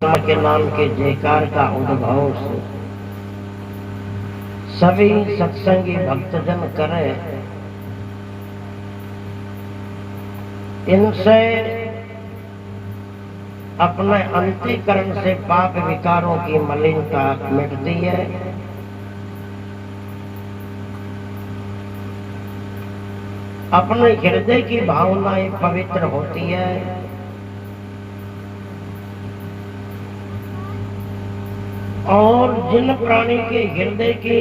परमात्मा के नाम के जयकार का उद्भव सभी सत्संगी भक्तजन करें। इनसे अपने अंतःकरण से पाप विकारों की मलिनता मिटती है। अपने हृदय की भावनाएं पवित्र होती है। और जिन प्राणी के हृदय की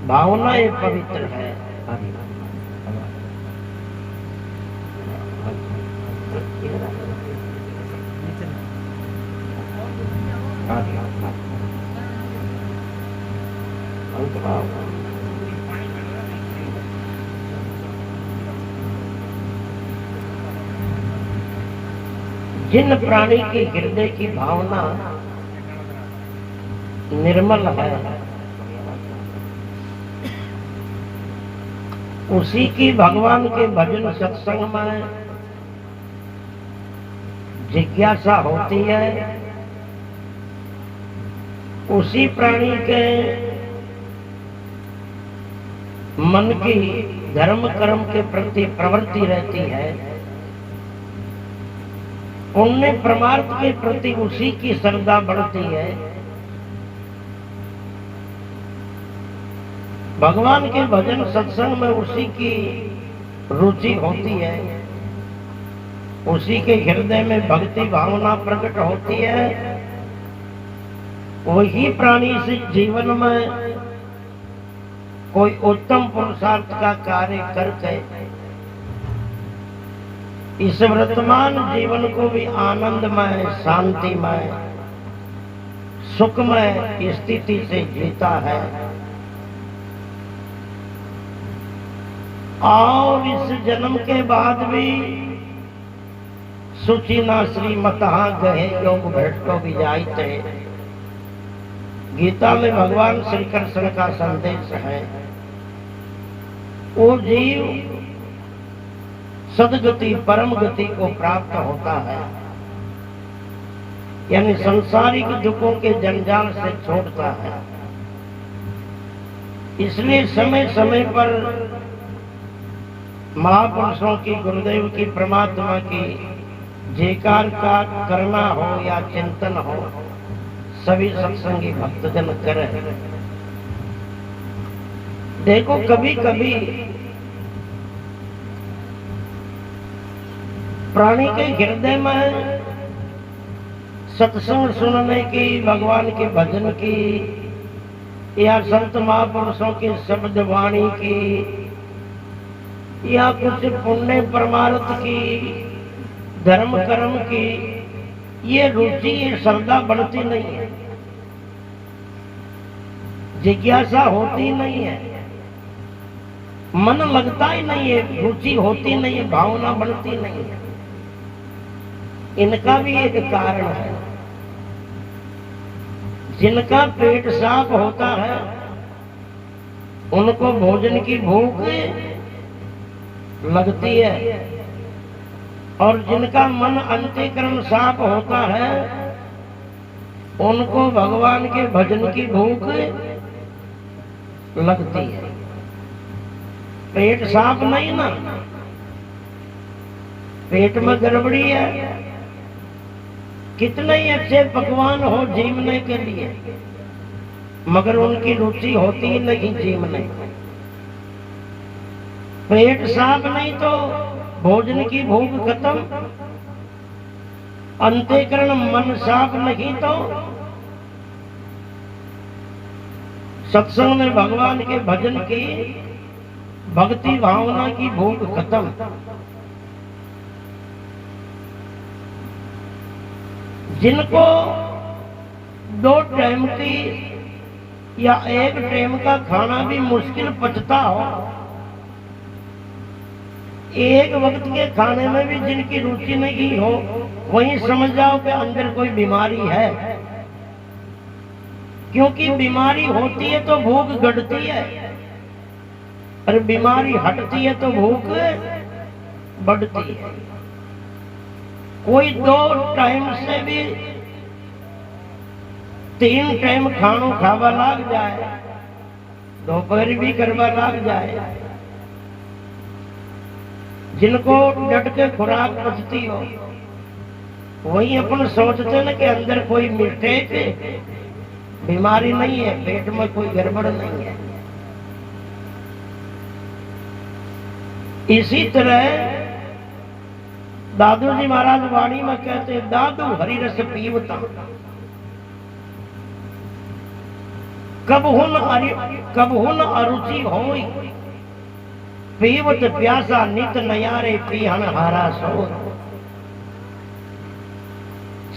भावनाएं पवित्र है, जिन प्राणी के हृदय की भावना निर्मल है, उसी की भगवान के भजन सत्संग में जिज्ञासा होती है। उसी प्राणी के मन की धर्म कर्म के प्रति प्रवृत्ति रहती है। पुण्य परमार्थ के प्रति उसी की श्रद्धा बढ़ती है। भगवान के भजन सत्संग में उसी की रुचि होती है। उसी के हृदय में भक्ति भावना प्रकट होती है। वही प्राणी से जीवन में कोई उत्तम पुरुषार्थ का कार्य करके इस वर्तमान जीवन को भी आनंदमय, शांतिमय, सुखमय स्थिति से जीता है। और इस जन्म के बाद भी सुचिना श्रीमतः गहे योग भ्रष्टो विजायते। गीता में भगवान श्री कृष्ण का संदेश है, वो जीव सदगति परम गति को प्राप्त होता है, यानी सांसारिक दुखों के जंजाल से छोड़ता है। इसलिए समय समय पर महापुरुषों की, गुरुदेव की, परमात्मा की जयकार का करना हो या चिंतन हो, सभी सत्संगी भक्तजन करें। देखो कभी कभी प्राणी के हृदय में सत्संग सुनने की, भगवान के भजन की या संत महापुरुषों की शब्द वाणी की या कुछ पुण्य परमार्थ की, धर्म कर्म की, ये रुचि, ये श्रद्धा बढ़ती नहीं है, जिज्ञासा होती नहीं है, मन लगता ही नहीं है, रुचि होती नहीं है, भावना बढ़ती नहीं है। इनका भी एक कारण है। जिनका पेट साफ होता है उनको भोजन की भूख लगती है, और जिनका मन अंतःकरण साफ होता है उनको भगवान के भजन की भूख लगती है। पेट साफ नहीं ना, पेट में गड़बड़ी है। कितने ही अच्छे पकवान हो जीवने के लिए, मगर उनकी रुचि होती ही नहीं जीवने। पेट साफ नहीं तो भोजन की भूख खत्म, अंतःकरण मन साफ नहीं तो सत्संग में भगवान के भजन की, भक्ति भावना की भूख खत्म। जिनको 2 टाइम की या 1 टाइम का खाना भी मुश्किल पचता हो, एक वक्त के खाने में भी जिनकी रुचि नहीं हो, वहीं समझ जाओ कि अंदर कोई बीमारी है। क्योंकि बीमारी होती है तो भूख घटती है, और बीमारी हटती है तो भूख बढ़ती है। कोई 2 टाइम से भी 3 टाइम खानो खावा लाग जाए, दोपहर भी करवा लाग जाए, जिनको डट के खुराक पचती हो, वही अपन सोचते न कि अंदर कोई मिस्टेक है, बीमारी नहीं है, पेट में कोई गड़बड़ नहीं है। इसी तरह दादू जी महाराज वाणी में कहते, दादू हरि रस पीवता कब हुन अरुचि होई, पीवत प्यासा नित नयारे पीहन हारा सो।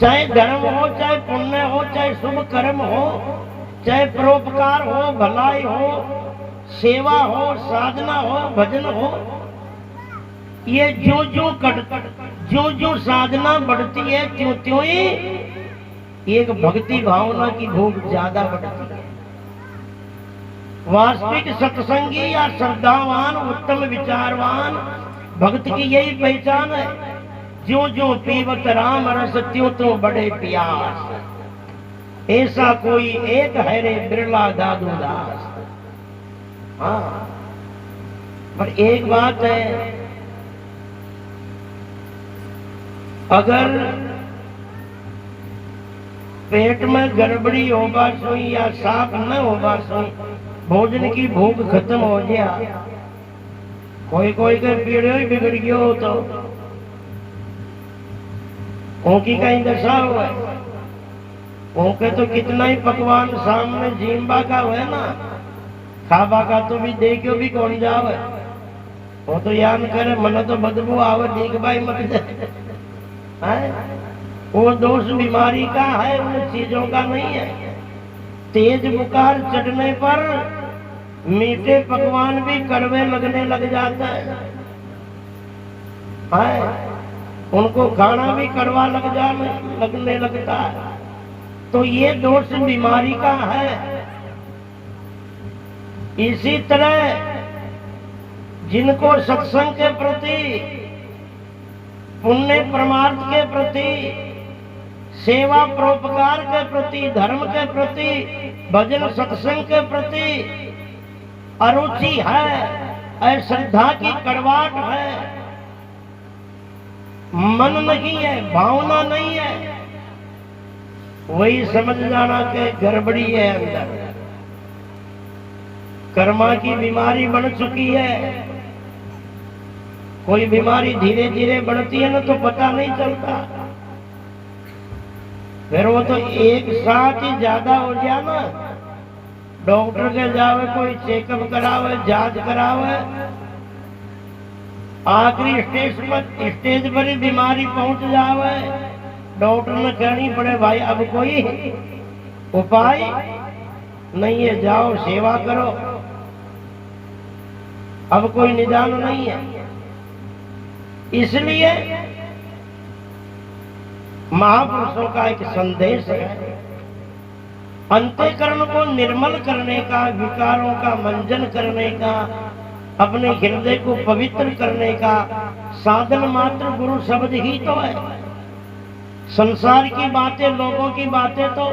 चाहे धर्म हो, चाहे पुण्य हो, चाहे शुभ कर्म हो, चाहे परोपकार हो, भलाई हो, सेवा हो, साधना हो, भजन हो, ये जो जो साधना बढ़ती है त्यों त्यों ही एक भक्ति भावना की भूख ज्यादा बढ़ती है। वास्तविक सत्संगी या श्रद्धावान उत्तम विचारवान भक्त की यही पहचान है, जो जो पीवत राम रस त्यों त्यों बड़े प्यास, ऐसा कोई एक है रे बिरला दादू दास। हाँ, पर एक बात है, अगर पेट में गड़बड़ी होगा सोई या साफ न होगा सोई, भोजन की भूख खत्म हो गया, कोई कोई के पीड़े ही बिगड़ गयो तो उनकी कहीं दशा हुआ, उनके तो कितना ही पकवान सामने जीम्बा का हुआ ना, खाबा का तो भी देखो भी कौन जावे, वो तो याद करे मन तो बदबू आवे, देख भाई मत जाए। वो दोष बीमारी का है, उन चीजों का नहीं है। तेज बुखार चढ़ने पर मीठे पकवान भी कड़वे लगने लग जाते हैं, उनको खाना भी कड़वा लगने लगता है, तो ये दोष बीमारी का है। इसी तरह जिनको सत्संग के प्रति, पुण्य परमार्थ के प्रति, सेवा परोपकार के प्रति, धर्म के प्रति, भजन सत्संग के प्रति अरुचि है, श्रद्धा की कड़वाहट है, मन नहीं है, भावना नहीं है, वही समझ जाना कि गड़बड़ी है, अंदर कर्मा की बीमारी बढ़ चुकी है। कोई बीमारी धीरे धीरे बढ़ती है ना तो पता नहीं चलता, फिर वो तो एक साथ ही ज्यादा हो जाए ना, डॉक्टर के जावे, कोई चेकअप करावे, जांच करावे, आखिरी स्टेज पर ही बीमारी पहुंच जावे, डॉक्टर ने कहनी पड़े भाई अब कोई उपाय नहीं है, जाओ सेवा करो, अब कोई निदान नहीं है। इसलिए महापुरुषों का एक संदेश है, अंतःकरण को निर्मल करने का, विकारों का मंजन करने का, अपने हृदय को पवित्र करने का साधन मात्र गुरु शब्द ही तो है। संसार की बातें, लोगों की बातें तो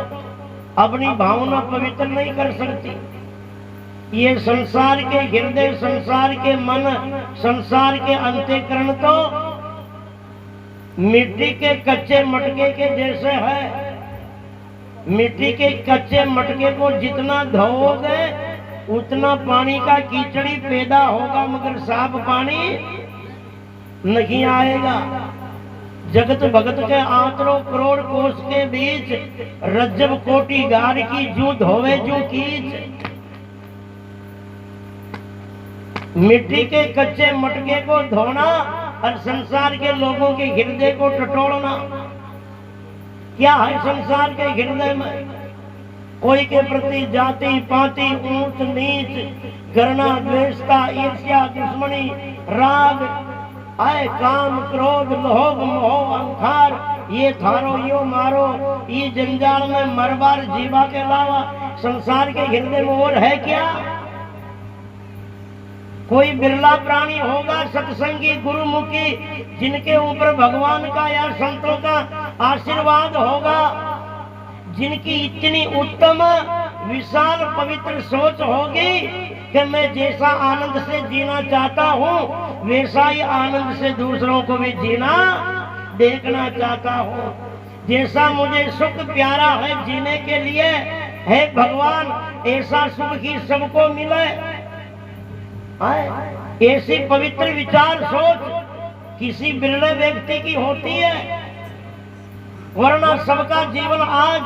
अपनी भावना पवित्र नहीं कर सकती। ये संसार के हृदय, संसार के मन, संसार के अंतःकरण तो मिट्टी के कच्चे मटके के जैसे है। मिट्टी के कच्चे मटके को जितना धोओगे उतना पानी का कीचड़ी पैदा होगा, मगर साफ पानी नहीं आएगा। जगत भगत के आंतरों करोड़ कोष के बीच रज्जब कोटि गार की जू धोवे जू कीच। मिट्टी के कच्चे मटके को धोना और संसार के लोगों के हृदय को टटोलना। क्या है संसार के हृदय में? कोई के प्रति जाति पाति, ऊंच नीच, घृणा, द्वेषता, ईर्ष्या, दुश्मनी, राग, आय, काम, क्रोध, लोभ, मोह, अहंकार, ये थारो यो मारो, ये जंजाल में मरबार जीवा के अलावा संसार के हृदय में और है क्या? कोई बिरला प्राणी होगा सत्संगी गुरुमुखी जिनके ऊपर भगवान का या संतों का आशीर्वाद होगा, जिनकी इतनी उत्तम विशाल पवित्र सोच होगी कि मैं जैसा आनंद से जीना चाहता हूँ वैसा ही आनंद से दूसरों को भी जीना देखना चाहता हूँ। जैसा मुझे सुख प्यारा है जीने के लिए, है भगवान ऐसा सुख ही सबको मिले। ऐसी पवित्र विचार सोच किसी बिरले व्यक्ति की होती है, वरना सबका जीवन आज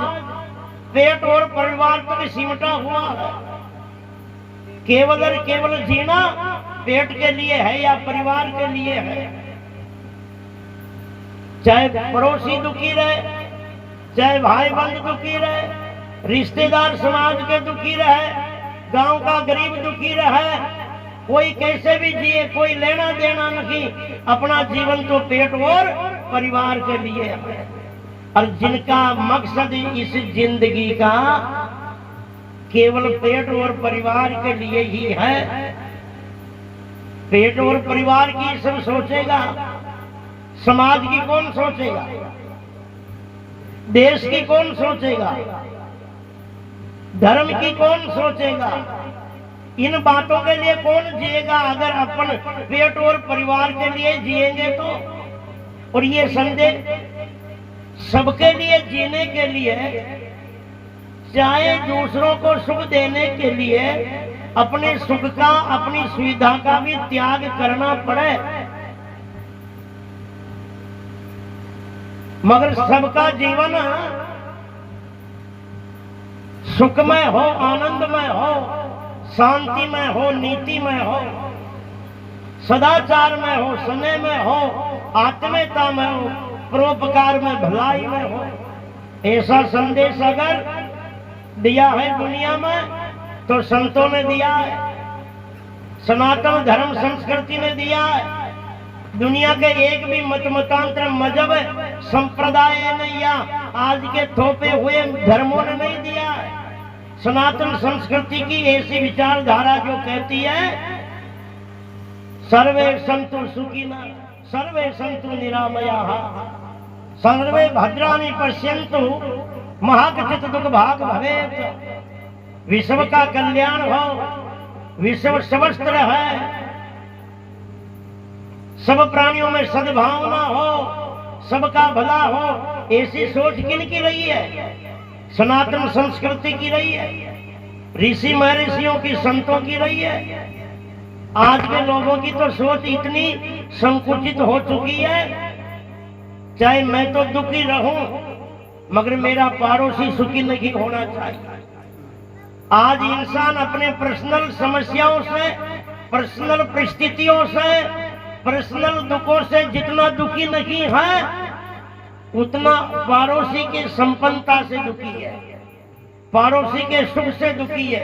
पेट और परिवार तक सिमटा हुआ है। केवल और केवल जीना पेट के लिए है या परिवार के लिए है। चाहे पड़ोसी दुखी रहे, चाहे भाई बंद दुखी रहे, रिश्तेदार समाज के दुखी रहे, गांव का गरीब दुखी रहे, कोई कैसे भी जिए, कोई लेना देना नहीं, अपना जीवन तो पेट और परिवार के लिए है। और जिनका मकसद इस जिंदगी का केवल पेट और परिवार के लिए ही है, पेट और परिवार की सब सोचेगा, समाज की कौन सोचेगा, देश की कौन सोचेगा, धर्म की कौन सोचेगा, इन बातों के लिए कौन जिएगा अगर अपन पेट और परिवार के लिए जिएंगे तो। और ये संदेश सबके लिए जीने के लिए, चाहे दूसरों को सुख देने के लिए अपने सुख का, अपनी सुविधा का भी त्याग करना पड़े, मगर सबका जीवन सुखमय हो, आनंदमय हो, शांतिमय हो, नीतिमय हो, सदाचार में हो, स्नेह में हो, आत्मीयता में हो, परोपकार में, भलाई में हो। ऐसा संदेश अगर दिया है दुनिया में तो संतों ने दिया है, सनातन धर्म संस्कृति ने दिया है। दुनिया के एक भी मत मतांतर मजहब संप्रदाय ने या आज के थोपे हुए धर्मों ने नहीं दिया है। सनातन संस्कृति की ऐसी विचारधारा जो कहती है सर्वे सन्तु सुखिनः, सर्वे सन्तु निरामयाः, सर्वे भद्राणि पश्यन्तु मा कश्चित् दुःखभाग् भवेत्। विश्व का कल्याण हो, विश्व स्वस्थ रहे, सब प्राणियों में सद्भावना हो, सबका भला हो, ऐसी सोच किनकी रही है? सनातन संस्कृति की रही है, ऋषि महर्षियों की, संतों की रही है। आज के लोगों की तो सोच इतनी संकुचित हो चुकी है, चाहे मैं तो दुखी रहूं मगर मेरा पड़ोसी सुखी नहीं होना चाहिए। आज इंसान अपने पर्सनल समस्याओं से, पर्सनल परिस्थितियों से, पर्सनल दुखों से जितना दुखी नहीं है उतना पड़ोसी के संपन्नता से दुखी है, पड़ोसी के सुख से दुखी है,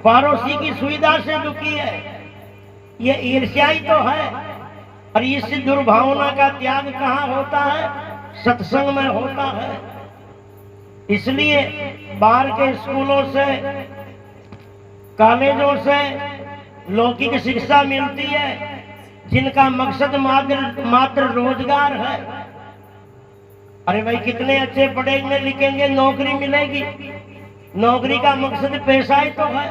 पड़ोसी की सुविधा से दुखी है। ये ईर्ष्याई तो है। और इस दुर्भावना का त्याग कहाँ होता है? सत्संग में होता है। इसलिए बाहर के स्कूलों से, कॉलेजों से लौकिक शिक्षा मिलती है जिनका मकसद मात्र रोजगार है। अरे भाई कितने अच्छे पढ़ेंगे लिखेंगे, नौकरी मिलेगी। नौकरी का मकसद पैसा ही तो है,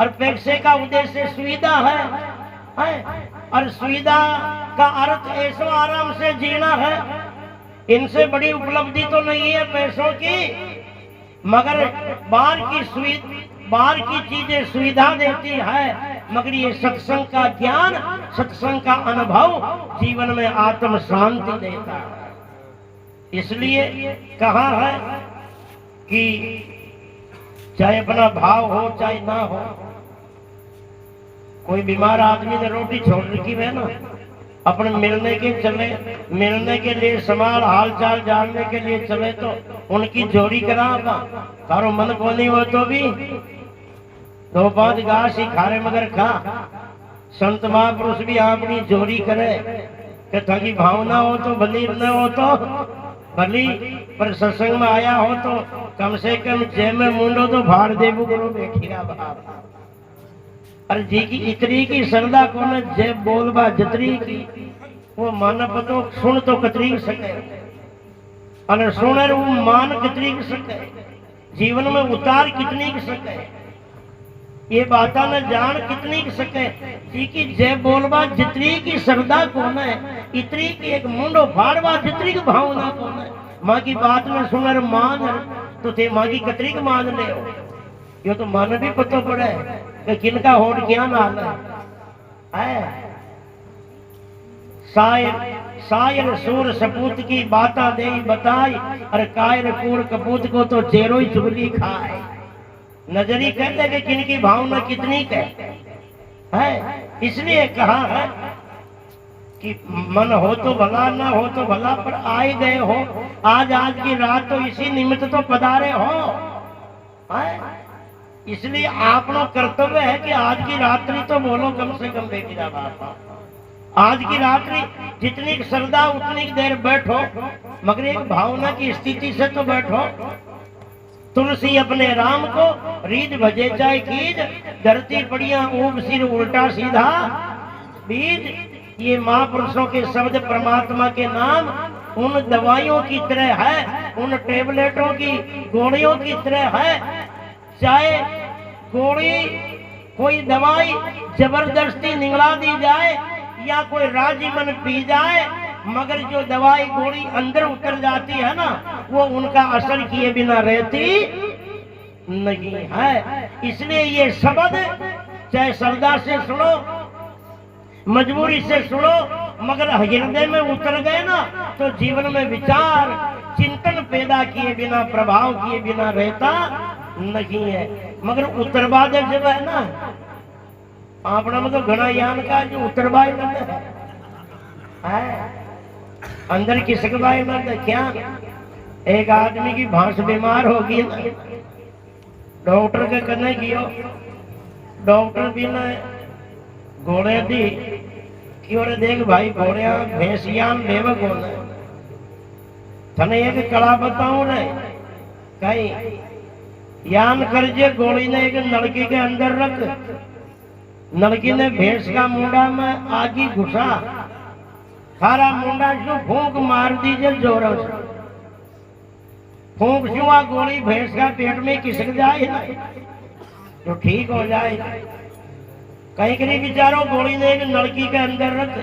और पैसे का उद्देश्य सुविधा है। और सुविधा का अर्थ ऐसो आराम से जीना है। इनसे बड़ी उपलब्धि तो नहीं है पैसों की, मगर बाहर की चीजें सुविधा देती है, मगर ये सत्संग का ज्ञान, सत्संग का अनुभव जीवन में आत्म शांति देता है। इसलिए कहा है कि चाहे अपना भाव हो चाहे ना हो, कोई बीमार आदमी ने रोटी छोड़ रखी है ना, अपने मिलने के लिए समाल हाल चाल जानने के लिए चले तो उनकी जोड़ी करा तारो मन को नहीं हो तो भी 2-5 घास ही खारे मगर खा। संत महापुरुष भी अपनी जोड़ी करे कि थकी भावना हो तो भली, न हो तो भली, पर सत्संग में आया हो तो कम से कम जय में मुंडो तो भार देवू करो बैठी रहा बाप। अरे जी की इतरी की श्रद्धा को न जय बोलबा जतरी की वो मन पतो सुन तो कतरी सके और सुने वो मान कितनी सके जीवन में उतार कितनी सके ये बाता न जान कितनी सके जी की जय बोलबा जितनी की श्रद्धा कौन है इतनी की एक मुंडो फाड़वा जितनी की भावना कौन है माँ की बात में सुनर मान तो थे माँ की कतरी की मान ले यो तो मन भी पतो पड़े कि किनका होठ क्या नाल है शायर सूर सपूत की बाता दे बताई और कायर कूड़ कपूत को तो चेरो ही चुगली खाए नजरी कहते कि किनकी भावना कितनी है इसलिए कहा है कि मन हो तो भला ना हो तो भला पर आए गए हो आज की रात तो इसी निमित्त तो पधारे हो इसलिए आपनो कर्तव्य है कि आज की रात्रि तो बोलो कम से कम बेटा बापा आज की रात्रि जितनी श्रद्धा उतनी देर बैठो मगर एक भावना की स्थिति से तो बैठो तुलसी अपने राम को रीझ भजे चाहे कीज धरती पड़िया ऊब सिर उल्टा सीधा बीज ये महापुरुषों के शब्द परमात्मा के नाम उन दवाइयों की तरह है उन टेबलेटों की गोलियों की तरह है चाहे गोली कोई दवाई जबरदस्ती निगला दी जाए या कोई राजी मन पी जाए मगर जो दवाई गोली अंदर उतर जाती है ना वो उनका असर किए बिना रहती नहीं है इसलिए ये शब्द चाहे श्रद्धा से सुनो मजबूरी से सुनो मगर हृदय में उतर गए ना तो जीवन में विचार चिंतन पैदा किए बिना प्रभाव किए बिना रहता नहीं है मगर उत्तरवाद जब है ना अपना मतलब घना यान का जो उत्तरवाय है अंदर किसकवाय मत क्या एक आदमी की भांस बीमार होगी ना डॉक्टर के करने की डॉक्टर भी ना घोड़े दी कि और देख भाई घोड़िया भैंसियान बेवक होना थने एक कड़ा बताऊं रे कहीं यान करजे गोली ने एक लड़की के अंदर रख लड़की ने भैंस का मुंडा में आगी घुसा सारा मुंडा जो फूंक मार दीजिए जोरों से फूंक जुआ गोली भैंस का पेट में खिसक जाए ना तो ठीक हो जाए कहीं कहीं बिचारो गोली ने एक लड़की के अंदर रख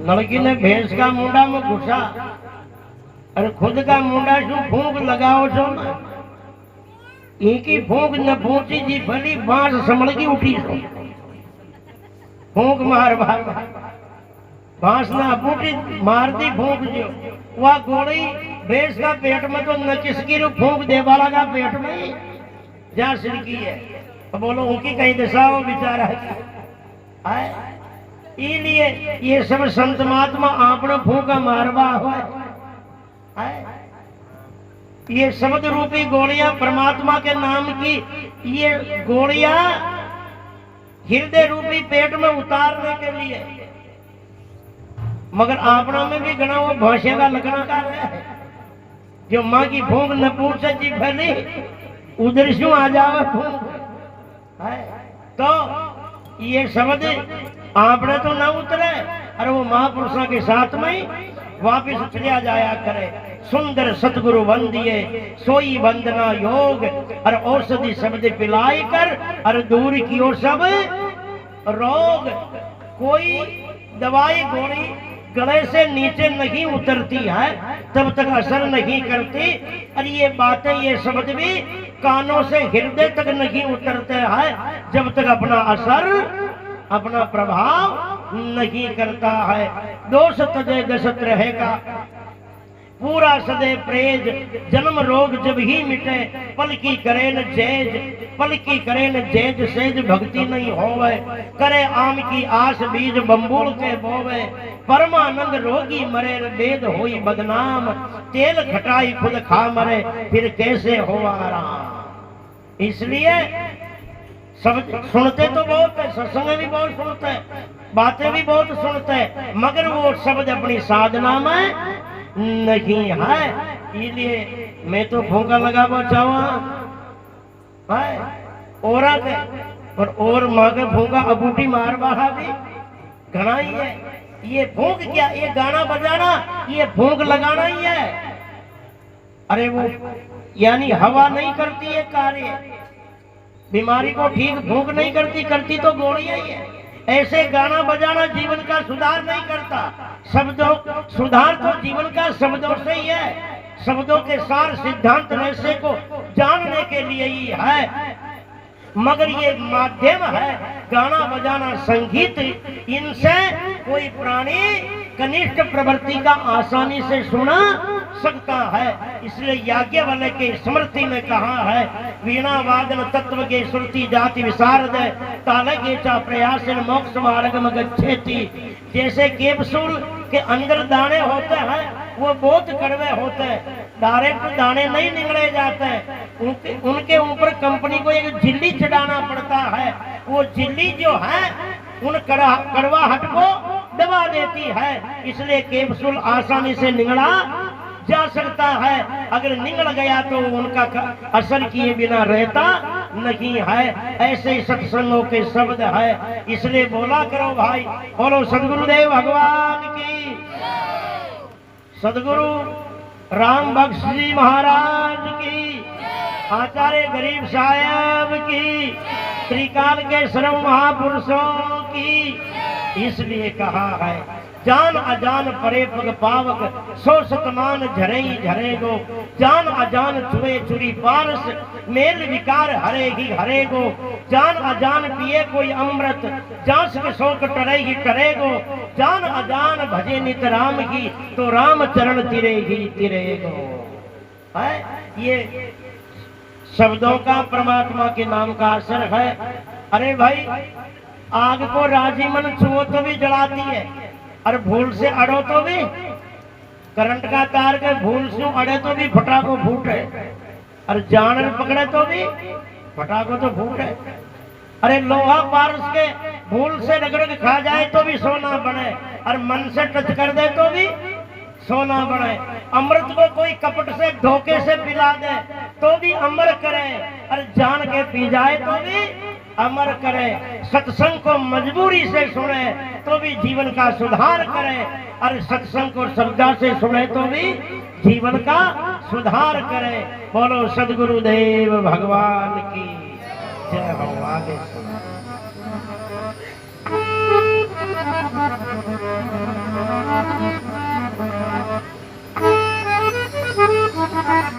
लड़की ने भैंस का मुंडा में घुसा और खुद का मुंडा जो फूंक लगाओ जो ना एक ही फूंक न फूंची जी भली बांस संभल की उठी सो फूंक मार बांस ना फूटी मार दी फूंक जो वह गोली भैंस का पेट में तो न किसकी रू फूंक दे वाला का पेट में जहाँ सिरकी है तो बोलो उनकी कहीं दशा हो बेचारा है इसलिए ये सब संत महात्मा आपने फूंका मारवा हुआ है ये शब्द रूपी गोलियां परमात्मा के नाम की ये गोलियां हृदय रूपी पेट में उतारने के लिए मगर आपना में भी गणा वो भाषा का लगना कर रहा है जो माँ की भूख न पूछ जी फैली उधर शू आ जावे भूख तो ये शब्द आपने तो न उतरे और वो महापुरुषों के साथ में वापिस चलिया जाया करे सुंदर सतगुरु वंदिये सोई वंदना योग और औषधि शब्द पिलाई कर और दूर की ओर सब रोग कोई दवाई गोली गले से नीचे नहीं उतरती है तब तक असर नहीं करती और ये बातें ये शब्द भी कानों से हृदय तक नहीं उतरते हैं जब तक अपना असर अपना प्रभाव नहीं करता है दोष तजे दशत रहेगा पूरा सदे प्रेज जन्म रोग जब ही मिटे पल की करे न जेज पल की करे न जेज सेज भक्ति नहीं होवे करे आम की आस बीज बम्बूल के बोवे परमानंद रोगी मरे वेद होई बदनाम तेल खटाई खुद खा मरे फिर कैसे हो आराम इसलिए सब सुनते तो बहुत है सत्संग भी बहुत सुनते हैं बातें भी बहुत सुनते हैं मगर वो शब्द अपनी साधना में नहीं है इसलिए मैं तो फूंका लगा चाहूँ औरत और मांगे भूंगा अबूटी मार बाहा भी घना ही है। ये भूंग क्या, ये गाना बजाना, ये भूंग लगाना ही है। अरे वो यानी हवा नहीं करती है कार्य, बीमारी को ठीक भूख नहीं करती, करती तो गोलियां ही है। ऐसे गाना बजाना जीवन का सुधार नहीं करता। शब्दों सुधार तो जीवन का शब्दों से ही है। शब्दों के सार सिद्धांत रहस्य को जानने के लिए ही है, मगर ये माध्यम है गाना बजाना संगीत। इनसे कोई प्राणी कनिष्ठ प्रवृत्ति का आसानी से सुना सकता है। इसलिए याज्ञवल्क्य के स्मृति में कहा है, वीणा वादन तत्व के श्रुति जाति विशारद तालगे चा प्रयासन मोक्ष मार्गम गच्छेति। जैसे केपसूल के अंदर दाने होते हैं वो बहुत कड़वे होते हैं, डायरेक्ट दाने नहीं निकले जाते हैं, उनके ऊपर कंपनी को एक झिल्ली चढ़ाना पड़ता है। वो झिल्ली जो है उन कड़वाहट को दबा देती है। इसलिए कैप्सूल आसानी से निगला जा सकता है, अगर निगल गया तो उनका असर किए बिना रहता नहीं है। ऐसे सत्संगों के शब्द है, इसलिए बोला करो भाई, बोलो सदगुरुदेव भगवान की, सदगुरु राम बख्श जी महाराज की, आचार्य गरीब साहब की, त्रिकाल के सर्व महापुरुषों की। इसलिए कहा है, जान अजान परे पग पावक, सो सतमान झरे झरे गो, जान अजान छुए छुरी पारस, मेल विकार हरे ही हरे गो, जान अजान पिए कोई अमृत, जांस के शोक टरे ही टरे गो, जान अजान भजे नित राम की, तो राम चरण तिरे ही तिरे गो। है ये शब्दों का परमात्मा के नाम का असर है। अरे भाई, आग को राजी मन छुओ तो भी जलाती है, और भूल से अड़ो तो भी, करंट का तार के भूल से अड़े तो भी फटाको फूटे, और जानवर पकड़े तो भी फटाको तो फूटे। अरे लोहा पारस के भूल से रगड़ के खा जाए तो भी सोना बने, और मन से टच कर दे तो भी सोना बने। अमृत को कोई कपट से धोखे से पिला दे तो भी अमर करे, और जान के पी जाए तो भी अमर करे। सत्संग को मजबूरी से सुने तो भी जीवन का सुधार करे, और सत्संग को श्रद्धा से सुने तो भी जीवन का सुधार करे। बोलो सदगुरुदेव भगवान की जय हो। आगे सुना।